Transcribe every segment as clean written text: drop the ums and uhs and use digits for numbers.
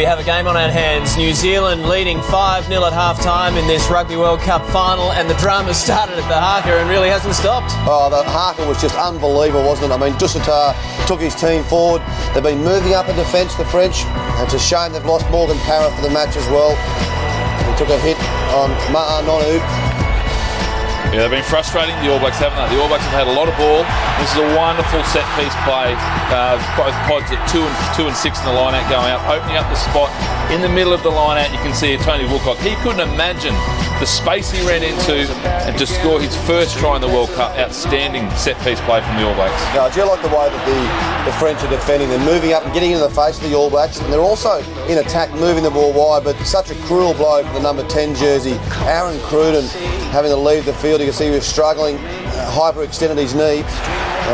We have a game on our hands. New Zealand leading 5-0 at half-time in this Rugby World Cup final, and the drama started at the haka and really hasn't stopped. Oh, the haka was just unbelievable, wasn't it? I mean, Dussiter took his team forward. They've been moving up in defence, the French. It's a shame they've lost Morgan Parra for the match as well. He took a hit on Ma'anonu. Yeah, they've been frustrating the All Blacks, haven't they? The All Blacks have had a lot of ball. This is a wonderful set-piece play. Both pods at 2 and 6 in the line-out going out, opening up the spot in the middle of the line-out. You can see Tony Woolcock. He couldn't imagine the space he ran into and to score his first try in the World Cup. Outstanding set-piece play from the All Blacks. Yeah, I do like the way that the French are defending. They're moving up and getting into the face of the All Blacks, and they're also in attack, moving the ball wide, but such a cruel blow for the number 10 jersey. Aaron Cruden having to leave the field. You can see he was struggling, hyperextended his knee,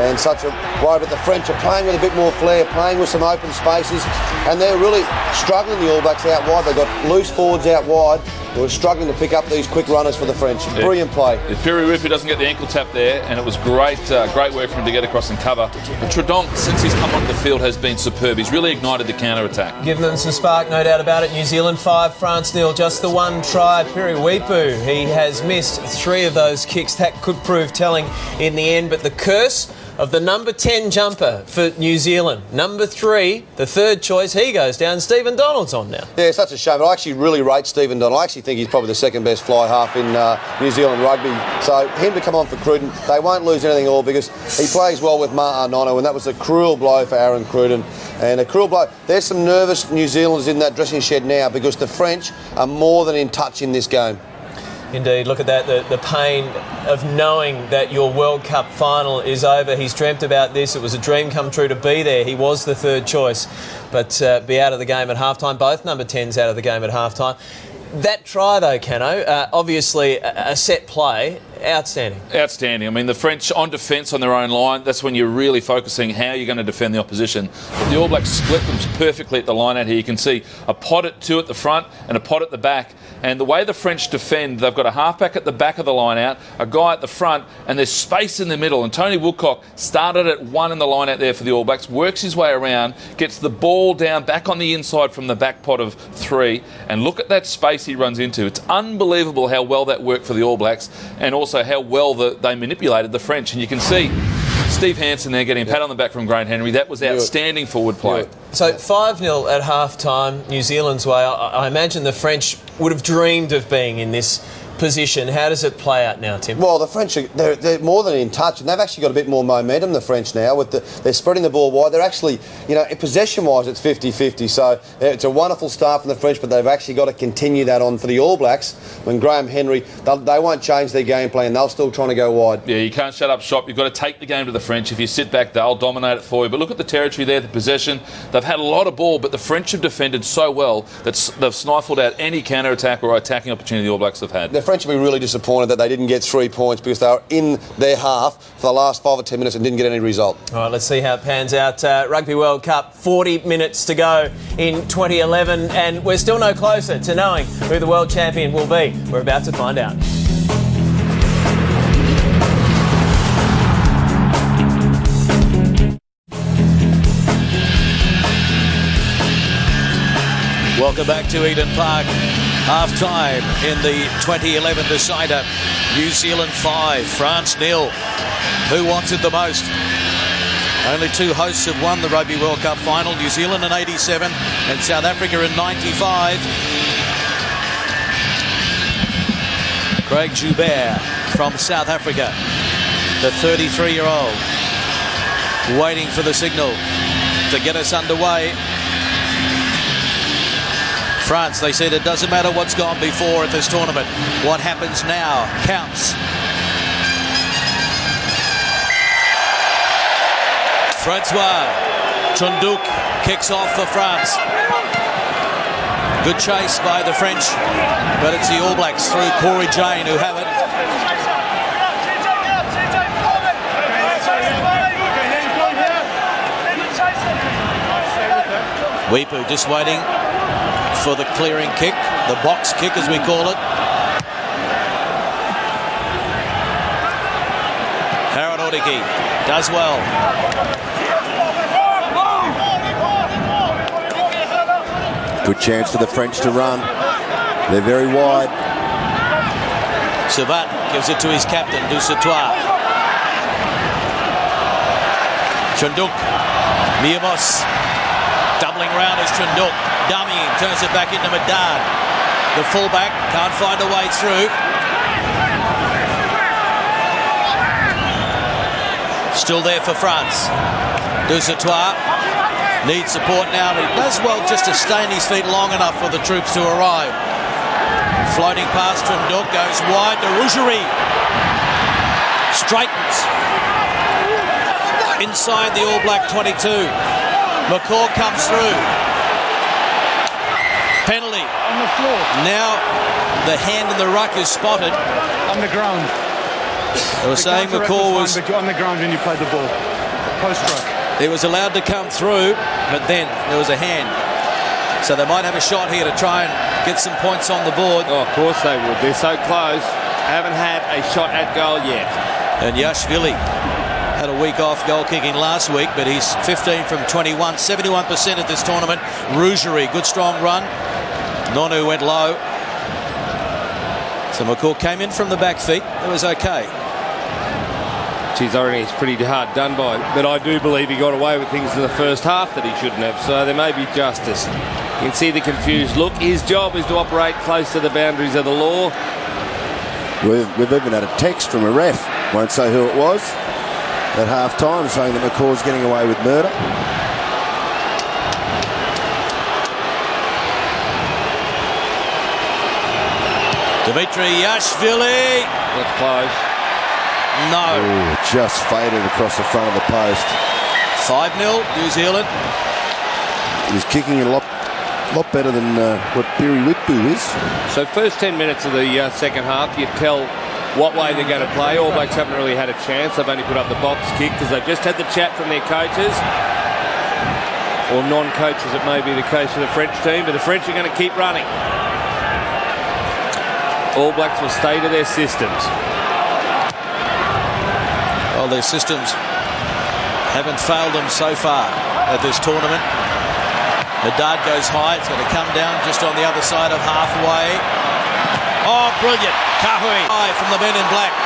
and such a worry. But the French are playing with a bit more flair, playing with some open spaces, and they're really struggling, the All Blacks, out wide. They've got loose forwards out wide who are struggling to pick up these quick runners for the French. Yeah. Brilliant play. If Piri doesn't get the ankle tap there, and it was great work for him to get across and cover. But Trudonk, since he's come onto the field, has been superb. He's really ignited the counter-attack. Give them some spark, no doubt about it. New Zealand 5, France 0. Just the one try. Piri, he has missed 3 of those kicks. That could prove telling in the end, but the curse of the number 10 jumper for New Zealand. Number 3, the third choice, he goes down. Stephen Donald's on now. Yeah, such a shame. I actually really rate Stephen Donald. I actually think he's probably the second best fly half in New Zealand rugby. So him to come on for Cruden, they won't lose anything at all because he plays well with Ma'anonu, and that was a cruel blow for Aaron Cruden. And a cruel blow. There's some nervous New Zealanders in that dressing shed now because the French are more than in touch in this game. Indeed, look at that, the pain of knowing that your World Cup final is over. He's dreamt about this. It was a dream come true to be there. He was the third choice, but be out of the game at halftime. Both number 10s out of the game at halftime. That try, though, Cano, obviously a set play, outstanding. Outstanding. I mean, the French on defence on their own line, that's when you're really focusing how you're going to defend the opposition. But the All Blacks split them perfectly at the line out here. You can see a pod at 2 at the front and a pod at the back. And the way the French defend, they've got a halfback at the back of the line out, a guy at the front, and there's space in the middle. And Tony Woolcock started at 1 in the line out there for the All Blacks, works his way around, gets the ball down back on the inside from the back pod of 3, and look at that space he runs into. It's unbelievable how well that worked for the All Blacks, and also how well they manipulated the French. And you can see Steve Hansen there getting a pat on the back from Grant Henry. That was outstanding forward play. So 5-0 at half-time, New Zealand's way. I imagine the French would have dreamed of being in this position. How does it play out now, Tim? Well, the French, they're more than in touch, and they've actually got a bit more momentum, the French, now. They're spreading the ball wide. They're actually, possession-wise, it's 50-50. So it's a wonderful start from the French, but they've actually got to continue that on for the All Blacks. When Graham Henry, they won't change their game plan. They're still trying to go wide. Yeah, you can't shut up shop. You've got to take the game to the French. If you sit back, they'll dominate it for you. But look at the territory there, the possession. They've had a lot of ball, but the French have defended so well that they've stifled out any counter-attack or attacking opportunity the All Blacks have had. The French have been really disappointed that they didn't get 3 points because they were in their half for the last 5 or 10 minutes and didn't get any result. All right, let's see how it pans out. Rugby World Cup, 40 minutes to go in 2011, and we're still no closer to knowing who the world champion will be. We're about to find out. Welcome back to Eden Park. Half-time in the 2011 decider. New Zealand 5, France 0. Who wants it the most? Only 2 hosts have won the Rugby World Cup final. New Zealand in 87 and South Africa in 95. Craig Joubert from South Africa, the 33-year-old, waiting for the signal to get us underway. France, they said it doesn't matter what's gone before at this tournament. What happens now counts. Francois Tunduk kicks off for France. Good chase by the French, but it's the All Blacks through Corey Jane who have it. Weepu just waiting for the clearing kick, the box kick as we call it. Harold Odiki does well. Good chance for the French to run. They're very wide. Savat gives it to his captain, Dusatois. Chunduk. Miamos. Doubling round is Chunduk. Dummying, turns it back into Medard. The fullback can't find a way through. Still there for France. Dusatois needs support now, but he does well just to stay on his feet long enough for the troops to arrive. Floating past Chunduk, goes wide to Rougerie. Straightens. Inside the All Black 22. McCaw comes through. Penalty. On the floor. Now the hand in the ruck is spotted. On the ground. They were saying McCaw was on the ground when you played the ball. Post ruck. He was allowed to come through, but then there was a hand. So they might have a shot here to try and get some points on the board. Oh, of course they would. They're so close. Haven't had a shot at goal yet. And Yashvili had a week off goal kicking last week, but he's 15 from 21, 71% at this tournament. Rougerie, good strong run. Nonu went low. So McCaw came in from the back feet. It was okay. Geez, I reckon he's pretty hard done by. But I do believe he got away with things in the first half that he shouldn't have. So there may be justice. You can see the confused look. His job is to operate close to the boundaries of the law. We've even had a text from a ref, won't say who it was, at half-time saying that McCaw's getting away with murder. Dimitri Yashvili. That's close. No. Ooh, just faded across the front of the post. 5-0, New Zealand. He's kicking a lot better than what Biri Whitbu is. So first 10 minutes of the second half, you tell what way they're going to play. All Blacks haven't really had a chance. They've only put up the box kick because they've just had the chat from their coaches. Or non-coaches, it may be the case for the French team, but the French are going to keep running. All Blacks will stay to their systems. Well, their systems haven't failed them so far at this tournament. The dart goes high. It's going to come down just on the other side of halfway. Oh, brilliant. Kahui high from the men in black.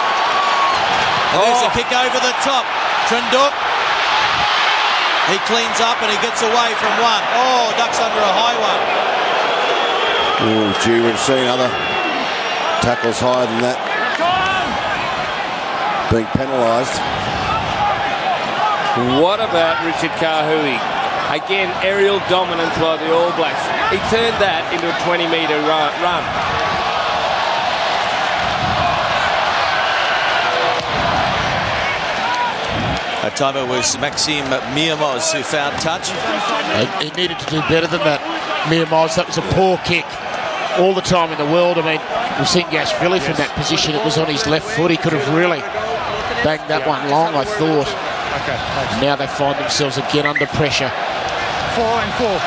And there's a kick over the top. Chunduk. He cleans up and he gets away from one. Oh, ducks under a high one. Oh, gee, we've seen other tackles higher than that being penalised. What about Richard Kahui? Again, aerial dominance by the All Blacks. He turned that into a 20-metre run. That time it was Maxime Miamos who found touch. He needed to do better than that. Miamos, that was a poor kick. All the time in the world. I mean, we've seen Yashvili from that position. It was on his left foot. He could have really banged that one long, I thought. Okay. Thanks. Now they find themselves again under pressure. 4 and 4. 4.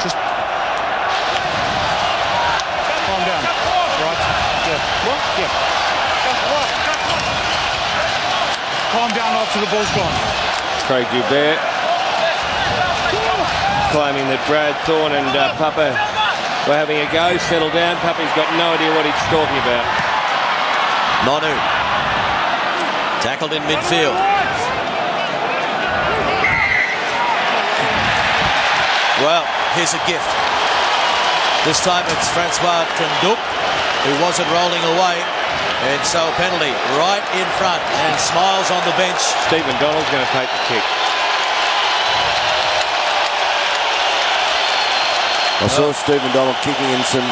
Just calm down. Right. Yeah. What? Yeah. Calm down after the ball's gone. Craig Joubert claiming that Brad Thorne and Papa were having a go. Settle down. Papa's got no idea what he's talking about. Nonu. Tackled in midfield. Well, here's a gift. This time it's Francois Chunduk, who wasn't rolling away. And so a penalty right in front. And Smiles on the bench. Stephen Donald's going to take the kick. I saw Stephen Donald kicking in some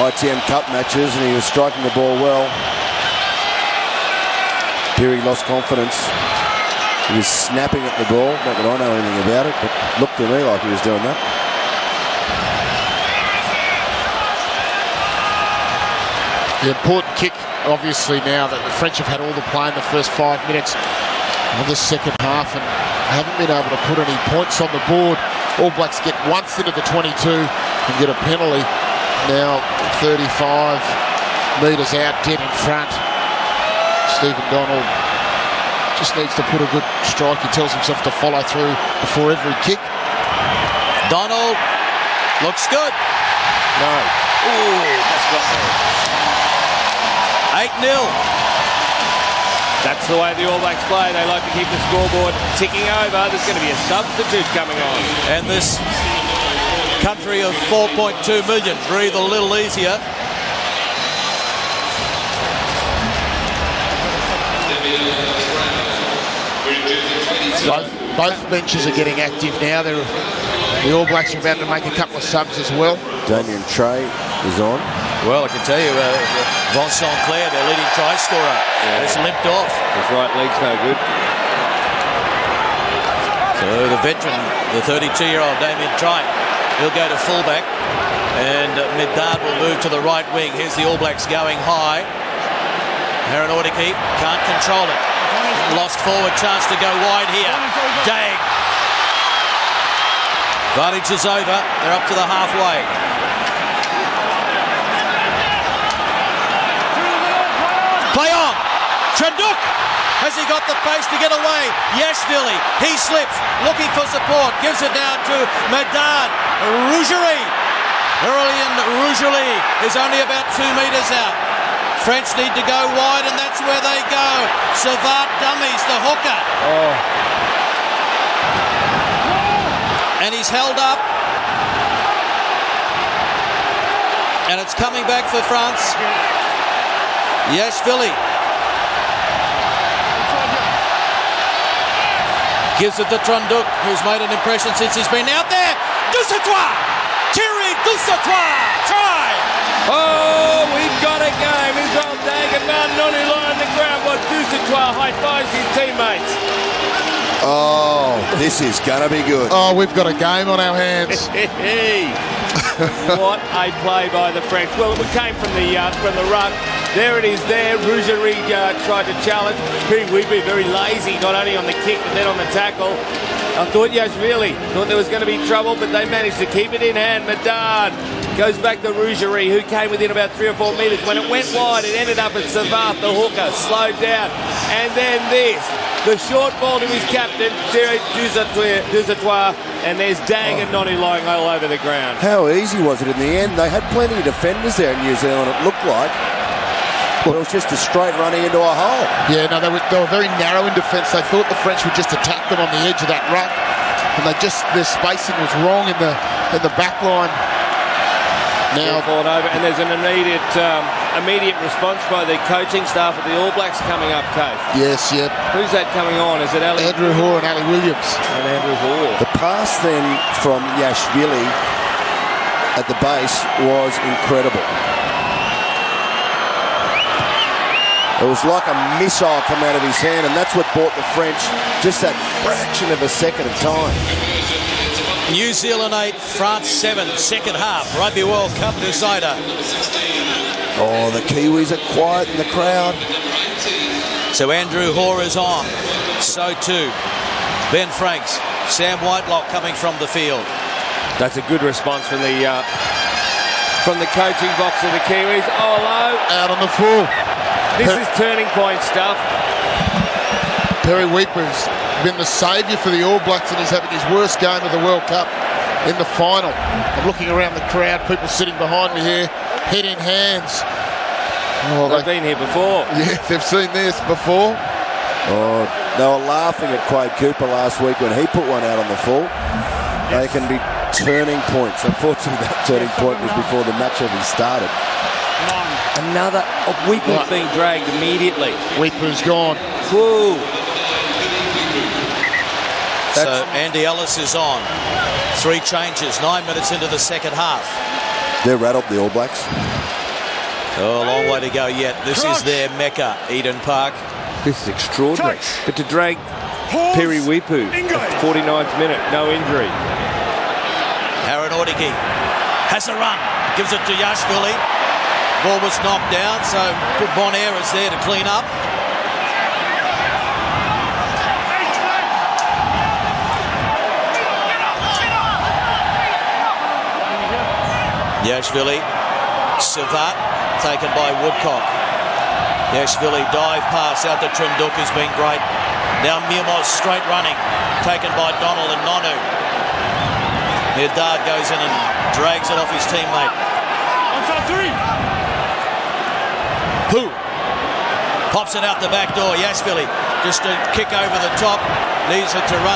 ITM Cup matches and he was striking the ball well. Here he lost confidence. He was snapping at the ball. Not that I know anything about it, but looked to me like he was doing that. The important kick, obviously, now that the French have had all the play in the first 5 minutes of the second half and haven't been able to put any points on the board. All Blacks get once into the 22 and get a penalty. Now 35 metres out, dead in front. Stephen Donald just needs to put a good strike. He tells himself to follow through before every kick. Donald looks good. No. Ooh, that's got me. 8-0. That's the way the All Blacks play. They like to keep the scoreboard ticking over. There's going to be a substitute coming on. And this country of 4.2 million breathe a little easier. Both benches are getting active now. The All Blacks are about to make a couple of subs as well. Damien Trey is on. Well, I can tell you, Vincent Clair, their leading try scorer, has limped off. His right leg's no good. So the veteran, the 32-year-old Damien Trey, he'll go to fullback, and Medard will move to the right wing. Here's the All Blacks going high. Aaron Ordike can't control it. Lost forward, chance to go wide here. Dang. Advantage is over. They're up to the halfway. Play on. Trunduk. Has he got the pace to get away? Yes, Billy. He slips, looking for support. Gives it down to Medard. Rougerie. Aurélien Rougerie is only about 2 metres out. French need to go wide, and that's where they go. Savard dummies, the hooker. Oh. And he's held up. And it's coming back for France. Yashvili. Gives it to Trunduk, who's made an impression since he's been out there. Dusatois! Thierry Dusatois! Try! Oh, we've got a game. Israel Dagobah, Nonula on the ground while Dusatois high-fives his teammates. Oh, this is going to be good. Oh, we've got a game on our hands. What a play by the French. Well, it came from the ruck. There it is there. Rougerie tried to challenge. We'd be very lazy, not only on the kick, but then on the tackle. I thought Yashvili thought there was going to be trouble, but they managed to keep it in hand. Medard goes back to Rougerie, who came within about 3 or 4 metres. When it went wide, it ended up at Savard, the hooker, slowed down. And then this, the short ball to his captain, Thierry Dusatois, and there's Dang and Noni lying all over the ground. How easy was it in the end? They had plenty of defenders there in New Zealand, it looked like. But it was just a straight running into a hole. Yeah, no, they were very narrow in defence. They thought the French would just attack them on the edge of that ruck, and their spacing was wrong in the back line. Now fallen over, and there's an immediate response by the coaching staff of the All Blacks coming up, Kate. Yes, yeah. Who's that coming on? Is it Andrew Hoare and Ali Williams? And Andrew Hoare. The pass then from Yashvili at the base was incredible. It was like a missile come out of his hand, and that's what bought the French just that fraction of a second of time. New Zealand 8, France 7, second half. Rugby World Cup decider. Oh, the Kiwis are quiet in the crowd. So Andrew Hoare is on. So too Ben Franks. Sam Whitelock coming from the field. That's a good response from the coaching box of the Kiwis. Oh, low. Out on the full. This is turning point stuff. Perry Weeper's been the saviour for the All Blacks, and he's having his worst game of the World Cup in the final. I'm looking around the crowd, people sitting behind me here, head in hands. Oh, they've been here before. Yeah, they've seen this before. Oh, they were laughing at Quade Cooper last week when he put one out on the full. They can be turning points. Unfortunately, that turning point was before the match even started. Another Weeper's being dragged immediately. Weeper's gone. Whoa. So Andy Ellis is on. 3 changes, 9 minutes into the second half. They're rattled, the All Blacks. Oh, a long way to go yet. This is their Mecca, Eden Park. This is extraordinary. But to drag Perry Weepu at 49th minute, no injury. Aaron Ordike has a run, gives it to Yashvili. Ball was knocked down, so Bonaire is there to clean up. Yashvili, Savat, taken by Woodcock. Yashvili dive pass out to Trunduk, has been great. Now Mirmos straight running, taken by Donald and Nonu. Dard goes in and drags it off his teammate. Onside 3. Who pops it out the back door. Yashvili just a kick over the top, leaves it to run.